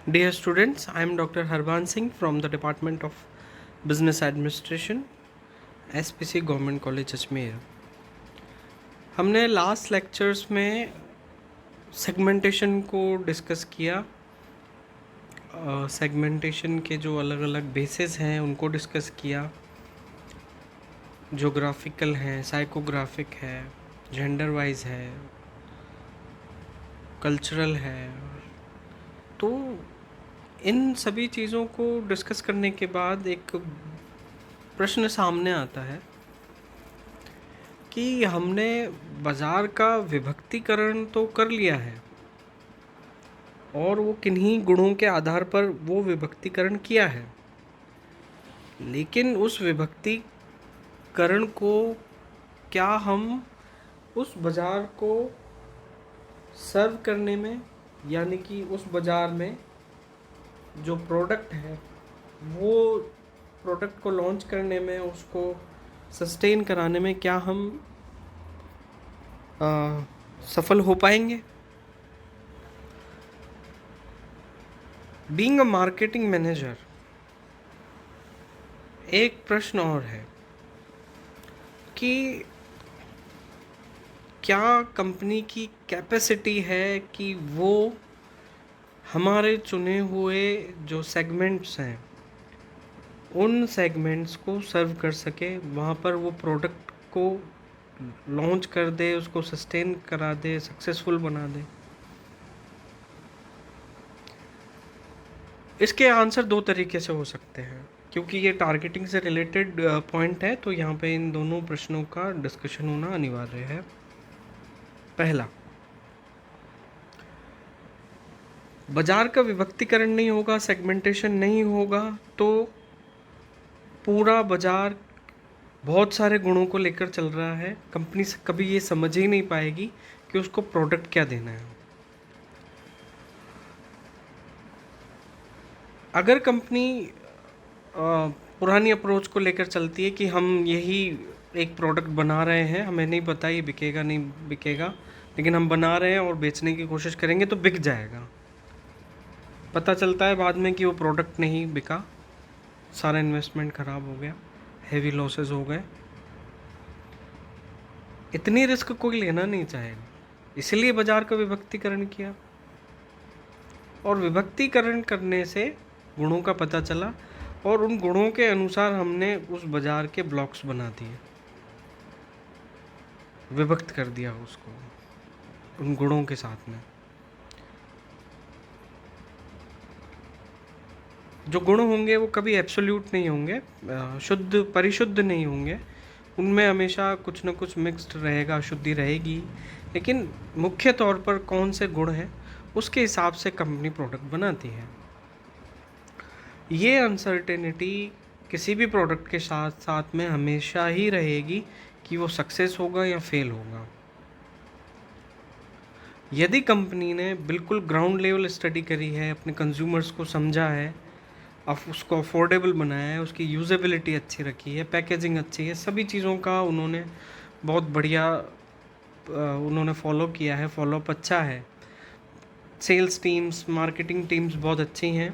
Dear students, I am Dr. Harban Singh from the Department of Business Administration, SPC Government College Ajmer. हमने last lectures में segmentation को discuss किया। Segmentation के जो अलग अलग बेसिस हैं उनको डिस्कस किया। जोग्राफिकल है, साइकोग्राफिक है, जेंडर वाइज है, कल्चरल है। तो इन सभी चीज़ों को डिस्कस करने के बाद एक प्रश्न सामने आता है कि हमने बाज़ार का विभक्तिकरण तो कर लिया है और वो किन्हीं गुणों के आधार पर वो विभक्तिकरण किया है, लेकिन उस विभक्तिकरण को क्या हम उस बाज़ार को सर्व करने में, यानी कि उस बाज़ार में जो प्रोडक्ट है वो प्रोडक्ट को लॉन्च करने में, उसको सस्टेन कराने में क्या हम सफल हो पाएंगे? बीइंग अ मार्केटिंग मैनेजर, एक प्रश्न और है कि क्या कंपनी की कैपेसिटी है कि वो हमारे चुने हुए जो सेगमेंट्स हैं उन सेगमेंट्स को सर्व कर सके, वहाँ पर वो प्रोडक्ट को लॉन्च कर दे, उसको सस्टेन करा दे, सक्सेसफुल बना दे। इसके आंसर दो तरीके से हो सकते हैं, क्योंकि ये टारगेटिंग से रिलेटेड पॉइंट है, तो यहाँ पे इन दोनों प्रश्नों का डिस्कशन होना अनिवार्य है। पहला, बाजार का विभक्तिकरण नहीं होगा, सेगमेंटेशन नहीं होगा, तो पूरा बाजार बहुत सारे गुणों को लेकर चल रहा है। कंपनी से कभी ये समझ ही नहीं पाएगी कि उसको प्रोडक्ट क्या देना है। अगर कंपनी पुरानी अप्रोच को लेकर चलती है कि हम यही एक प्रोडक्ट बना रहे हैं, हमें नहीं पता ये बिकेगा नहीं बिकेगा, लेकिन हम बना रहे हैं और बेचने की कोशिश करेंगे तो बिक जाएगा। पता चलता है बाद में कि वो प्रोडक्ट नहीं बिका, सारा इन्वेस्टमेंट ख़राब हो गया, हेवी लॉसेस हो गए। इतनी रिस्क कोई लेना नहीं चाहेगा, इसलिए बाजार का विभक्तिकरण किया। और विभक्तिकरण करने से गुणों का पता चला और उन गुणों के अनुसार हमने उस बाजार के ब्लॉक्स बना दिए, विभक्त कर दिया उसको उन गुणों के साथ में। जो गुण होंगे वो कभी एब्सोल्यूट नहीं होंगे, शुद्ध परिशुद्ध नहीं होंगे, उनमें हमेशा कुछ न कुछ मिक्स्ड रहेगा, अशुद्धि रहेगी। लेकिन मुख्य तौर पर कौन से गुण हैं उसके हिसाब से कंपनी प्रोडक्ट बनाती है। ये अनसर्टेनिटी किसी भी प्रोडक्ट के साथ साथ में हमेशा ही रहेगी कि वो सक्सेस होगा या फेल होगा। यदि कंपनी ने बिल्कुल ग्राउंड लेवल स्टडी करी है, अपने कंज्यूमर्स को समझा है, अब उसको अफोर्डेबल बनाया है, उसकी यूजेबिलिटी अच्छी रखी है, पैकेजिंग अच्छी है, सभी चीज़ों का उन्होंने बहुत बढ़िया उन्होंने फॉलो किया है, फॉलोअप अच्छा है, सेल्स टीम्स, मार्केटिंग टीम्स बहुत अच्छी हैं,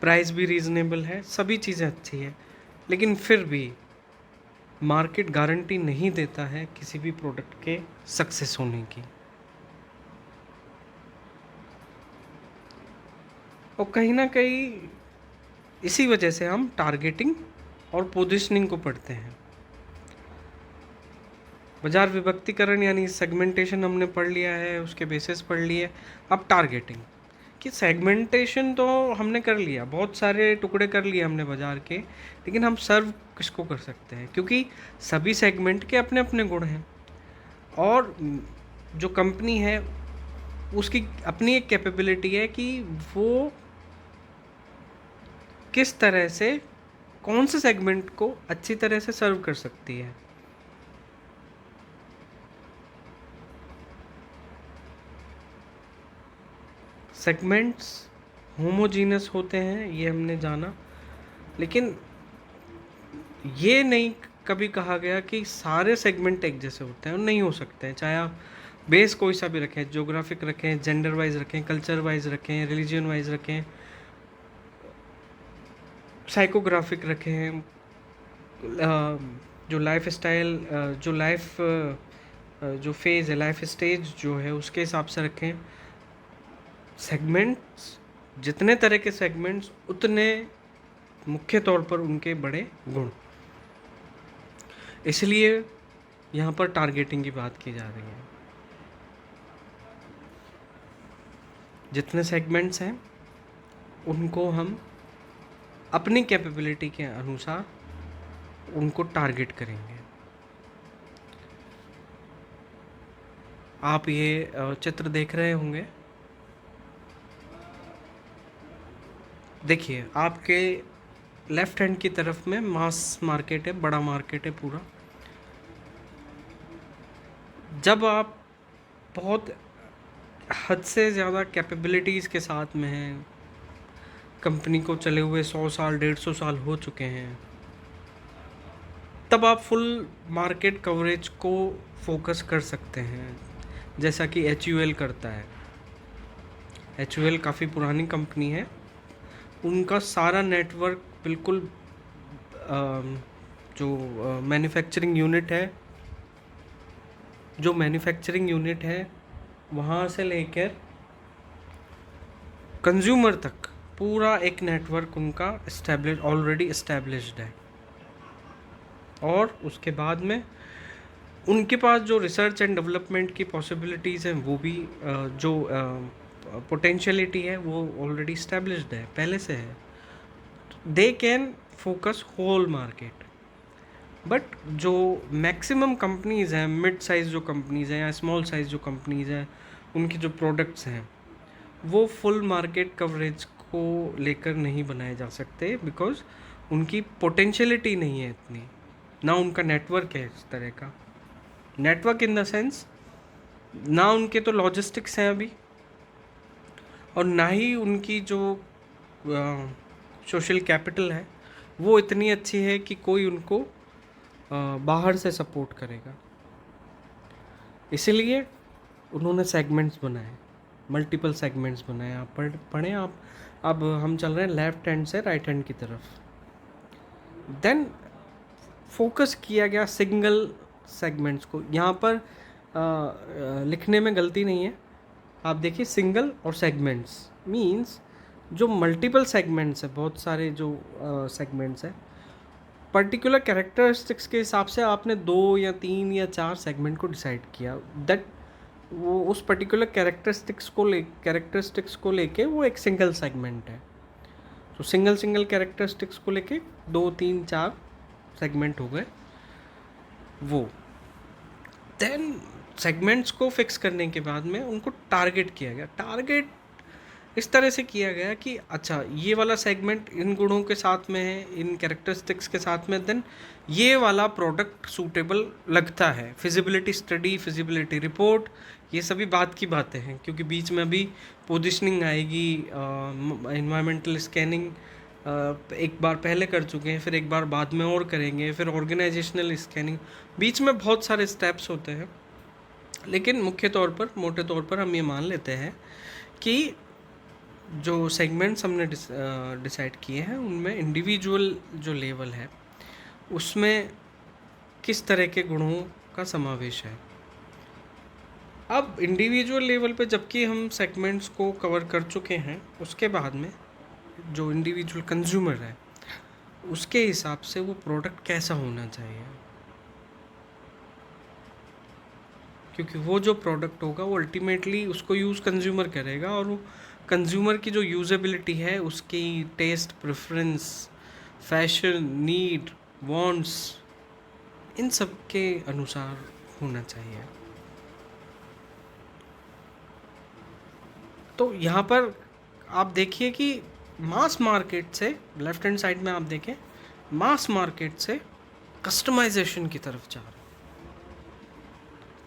प्राइस भी रीज़नेबल है, सभी चीज़ें अच्छी हैं, लेकिन फिर भी मार्केट गारंटी नहीं देता है किसी भी प्रोडक्ट के सक्सेस होने की। और कहीं ना कहीं इसी वजह से हम टारगेटिंग और पोजीशनिंग को पढ़ते हैं। बाजार विभक्तिकरण यानी सेगमेंटेशन हमने पढ़ लिया है, उसके बेसिस पढ़ लिए। अब टारगेटिंग कि सेगमेंटेशन तो हमने कर लिया, बहुत सारे टुकड़े कर लिए हमने बाजार के, लेकिन हम सर्व किसको कर सकते हैं, क्योंकि सभी सेगमेंट के अपने अपने गुण हैं और जो कंपनी है उसकी अपनी एक कैपेबिलिटी है कि वो किस तरह से कौन से सेगमेंट को अच्छी तरह से सर्व कर सकती है। सेगमेंट्स होमोजीनस होते हैं ये हमने जाना, लेकिन ये नहीं कभी कहा गया कि सारे सेगमेंट एक जैसे होते हैं, नहीं हो सकते हैं। चाहे आप बेस कोई सा भी रखें, ज्योग्राफिक रखें, जेंडर वाइज रखें, कल्चर वाइज रखें, रिलीजन वाइज रखें, साइकोग्राफिक रखें, जो लाइफ स्टाइल, जो लाइफ, जो फेज़ है, लाइफ स्टेज जो है उसके हिसाब से रखें। सेगमेंट्स, जितने तरह के सेगमेंट्स उतने मुख्य तौर पर उनके बड़े गुण। इसलिए यहाँ पर टारगेटिंग की बात की जा रही है। जितने सेगमेंट्स हैं उनको हम अपनी कैपेबिलिटी के अनुसार उनको टारगेट करेंगे। आप ये चित्र देख रहे होंगे, देखिए आपके लेफ्ट हैंड की तरफ में मास मार्केट है, बड़ा मार्केट है पूरा। जब आप बहुत हद से ज़्यादा कैपेबिलिटीज़ के साथ में हैं, कंपनी को चले हुए 100 साल 150 साल हो चुके हैं, तब आप फुल मार्केट कवरेज को फोकस कर सकते हैं, जैसा कि HUL करता है। HUL काफ़ी पुरानी कंपनी है, उनका सारा नेटवर्क बिल्कुल जो मैन्युफैक्चरिंग यूनिट है वहाँ से लेकर कंज्यूमर तक पूरा एक नेटवर्क उनका ऑलरेडी इस्टेब्लिश्ड है। और उसके बाद में उनके पास जो रिसर्च एंड डेवलपमेंट की पॉसिबिलिटीज़ हैं वो भी जो पोटेंशियलिटी है वो ऑलरेडी इस्टेब्लिश्ड है, पहले से है। They can focus whole market. But जो मैक्सिमम कंपनीज़ हैं, मिड साइज़ जो कंपनीज़ हैं या स्मॉल साइज़ जो कंपनीज़ हैं, उनके जो प्रोडक्ट्स हैं वो फुल मार्केट कवरेज को लेकर नहीं बनाए जा सकते, बिकॉज उनकी पोटेंशियलिटी नहीं है इतनी, ना उनका नेटवर्क है इस तरह का। नेटवर्क इन द सेंस, ना उनके तो लॉजिस्टिक्स हैं अभी, और ना ही उनकी जो सोशल कैपिटल है वो इतनी अच्छी है कि कोई उनको बाहर से सपोर्ट करेगा। इसलिए उन्होंने सेगमेंट्स बनाए, मल्टीपल सेगमेंट्स बनाए। आप पढ़ें आप। अब हम चल रहे हैं लेफ्ट हैंड से राइट हैंड की तरफ। देन फोकस किया गया सिंगल सेगमेंट्स को। यहाँ पर लिखने में गलती नहीं है, आप देखिए सिंगल और सेगमेंट्स मींस जो मल्टीपल सेगमेंट्स है, बहुत सारे जो सेगमेंट्स हैं, पर्टिकुलर कैरेक्टरिस्टिक्स के हिसाब से आपने 2 या 3 या 4 सेगमेंट को डिसाइड किया, दैट वो उस पर्टिकुलर कैरेक्टरिस्टिक्स को लेके वो एक सिंगल सेगमेंट है। तो सिंगल कैरेक्टरिस्टिक्स को लेके 2, 3, 4 सेगमेंट हो गए वो। देन सेगमेंट्स को फिक्स करने के बाद में उनको टारगेट किया गया। टारगेट इस तरह से किया गया कि अच्छा ये वाला सेगमेंट इन गुणों के साथ में है, इन कैरेक्टरिस्टिक्स के साथ में, देन ये वाला प्रोडक्ट सूटेबल लगता है। फिजिबिलिटी स्टडी, फिजिबिलिटी रिपोर्ट, ये सभी बात की बातें हैं, क्योंकि बीच में अभी पोजीशनिंग आएगी, एनवायरमेंटल स्कैनिंग एक बार पहले कर चुके हैं, फिर एक बार बाद में और करेंगे, फिर ऑर्गेनाइजेशनल स्कैनिंग, बीच में बहुत सारे स्टेप्स होते हैं। लेकिन मुख्य तौर पर, मोटे तौर पर हम ये मान लेते हैं कि जो सेगमेंट्स हमने डिसाइड किए हैं उनमें इंडिविजुअल जो लेवल है उसमें किस तरह के गुणों का समावेश है। अब इंडिविजुअल लेवल पे जबकि हम सेगमेंट्स को कवर कर चुके हैं, उसके बाद में जो इंडिविजुअल कंज्यूमर है उसके हिसाब से वो प्रोडक्ट कैसा होना चाहिए, क्योंकि वो जो प्रोडक्ट होगा वो अल्टीमेटली उसको यूज़ कंज्यूमर करेगा, और वो कंज्यूमर की जो यूजेबिलिटी है, उसकी taste, preference, fashion, need, wants, इन सब के अनुसार होना चाहिए। तो यहाँ पर आप देखिए कि मास मार्केट से, लेफ्ट हैंड साइड में आप देखें, मास मार्केट से कस्टमाइजेशन की तरफ जा रहे हैं,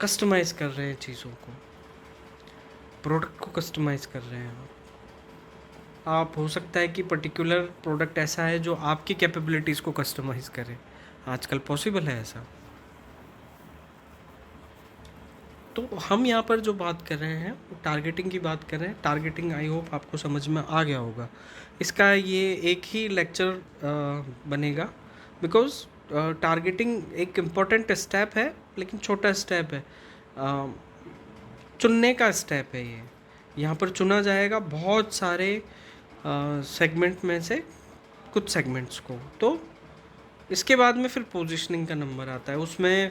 कस्टमाइज़ कर रहे हैं चीज़ों को, प्रोडक्ट को कस्टमाइज़ कर रहे हैं। आप हो सकता है कि पर्टिकुलर प्रोडक्ट ऐसा है जो आपकी कैपेबिलिटीज़ को कस्टमाइज़ करे, आजकल पॉसिबल है ऐसा। तो हम यहाँ पर जो बात कर रहे हैं वो टारगेटिंग की बात कर रहे हैं। टारगेटिंग आई होप आपको समझ में आ गया होगा। इसका ये एक ही लेक्चर बनेगा, बिकॉज टारगेटिंग एक इम्पॉर्टेंट स्टेप है, लेकिन छोटा स्टेप है, चुनने का स्टेप है ये। यहाँ पर चुना जाएगा बहुत सारे सेगमेंट में से कुछ सेगमेंट्स को। तो इसके बाद में फिर पोजीशनिंग का नंबर आता है, उसमें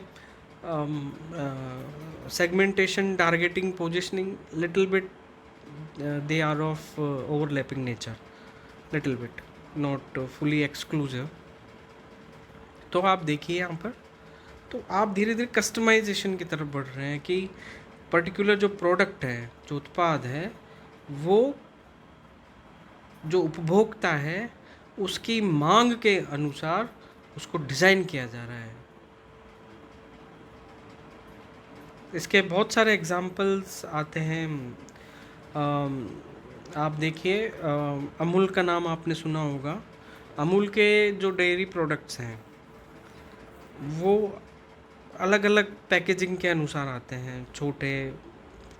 segmentation, targeting, positioning little bit they are of overlapping nature, little bit, not fully exclusive. तो आप देखिए यहाँ पर, तो आप धीरे धीरे कस्टमाइजेशन की तरफ बढ़ रहे हैं कि पर्टिकुलर जो प्रोडक्ट है, जो उत्पाद है, वो जो उपभोक्ता है उसकी मांग के अनुसार उसको डिज़ाइन किया जा रहा है। इसके बहुत सारे एग्जाम्पल्स आते हैं। आप देखिए, अमूल का नाम आपने सुना होगा। अमूल के जो डेयरी प्रोडक्ट्स हैं वो अलग अलग पैकेजिंग के अनुसार आते हैं, छोटे,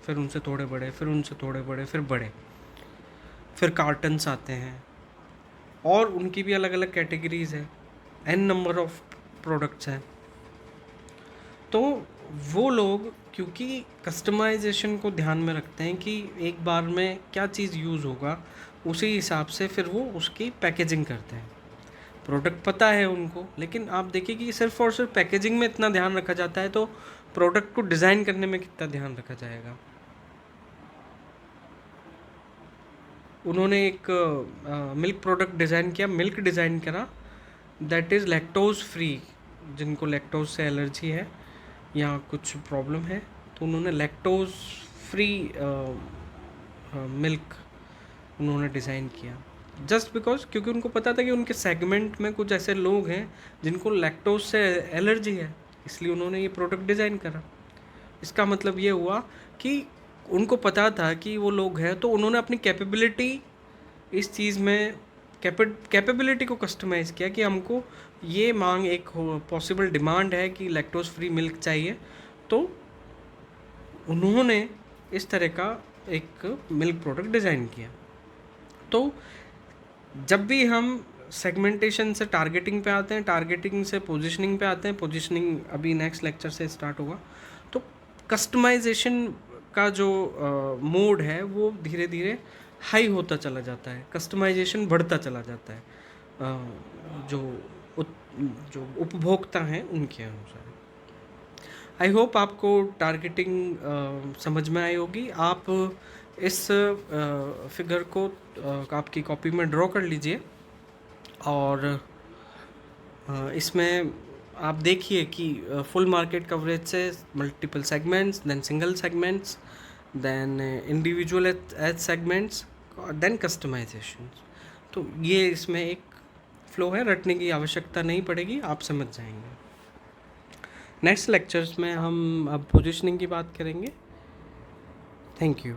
फिर उनसे थोड़े बड़े, फिर उनसे थोड़े बड़े, फिर बड़े, फिर कार्टन्स आते हैं, और उनकी भी अलग अलग कैटेगरीज है, n नंबर ऑफ प्रोडक्ट्स हैं। तो वो लोग क्योंकि कस्टमाइजेशन को ध्यान में रखते हैं कि एक बार में क्या चीज़ यूज़ होगा, उसी हिसाब से फिर वो उसकी पैकेजिंग करते हैं। प्रोडक्ट पता है उनको, लेकिन आप देखिए कि सिर्फ और सिर्फ पैकेजिंग में इतना ध्यान रखा जाता है, तो प्रोडक्ट को डिज़ाइन करने में कितना ध्यान रखा जाएगा। उन्होंने एक मिल्क प्रोडक्ट डिज़ाइन किया, मिल्क डिज़ाइन करा दैट इज़ लैक्टोज फ्री। जिनको लैक्टोज से एलर्जी है या कुछ प्रॉब्लम है, तो उन्होंने लैक्टोज फ्री मिल्क उन्होंने डिज़ाइन किया, जस्ट बिकॉज क्योंकि उनको पता था कि उनके सेगमेंट में कुछ ऐसे लोग हैं जिनको लैक्टोज से एलर्जी है, इसलिए उन्होंने ये प्रोडक्ट डिज़ाइन करा। इसका मतलब ये हुआ कि उनको पता था कि वो लोग हैं, तो उन्होंने अपनी कैपेबिलिटी इस चीज़ में कैपेबिलिटी को कस्टमाइज़ किया कि हमको ये मांग, एक पॉसिबल डिमांड है कि लैक्टोज फ्री मिल्क चाहिए, तो उन्होंने इस तरह का एक मिल्क प्रोडक्ट डिज़ाइन किया। तो जब भी हम सेगमेंटेशन से टारगेटिंग पे आते हैं, टारगेटिंग से पोजीशनिंग पे आते हैं, पोजीशनिंग अभी नेक्स्ट लेक्चर से स्टार्ट होगा, तो कस्टमाइजेशन का जो मोड है वो धीरे धीरे हाई होता चला जाता है, कस्टमाइजेशन बढ़ता चला जाता है, जो उपभोक्ता हैं उनके अनुसार। आई होप आपको टारगेटिंग समझ में आई होगी। आप इस फिगर को आपकी कॉपी में ड्रॉ कर लीजिए, और इसमें आप देखिए कि फुल मार्केट कवरेज से multiple segments, then single segments, then individual as segments, then customisation. तो ये इसमें एक फ्लो है, रटने की आवश्यकता नहीं पड़ेगी, आप समझ जाएंगे। नेक्स्ट लेक्चर्स में हम अब पोजीशनिंग की बात करेंगे। Thank you.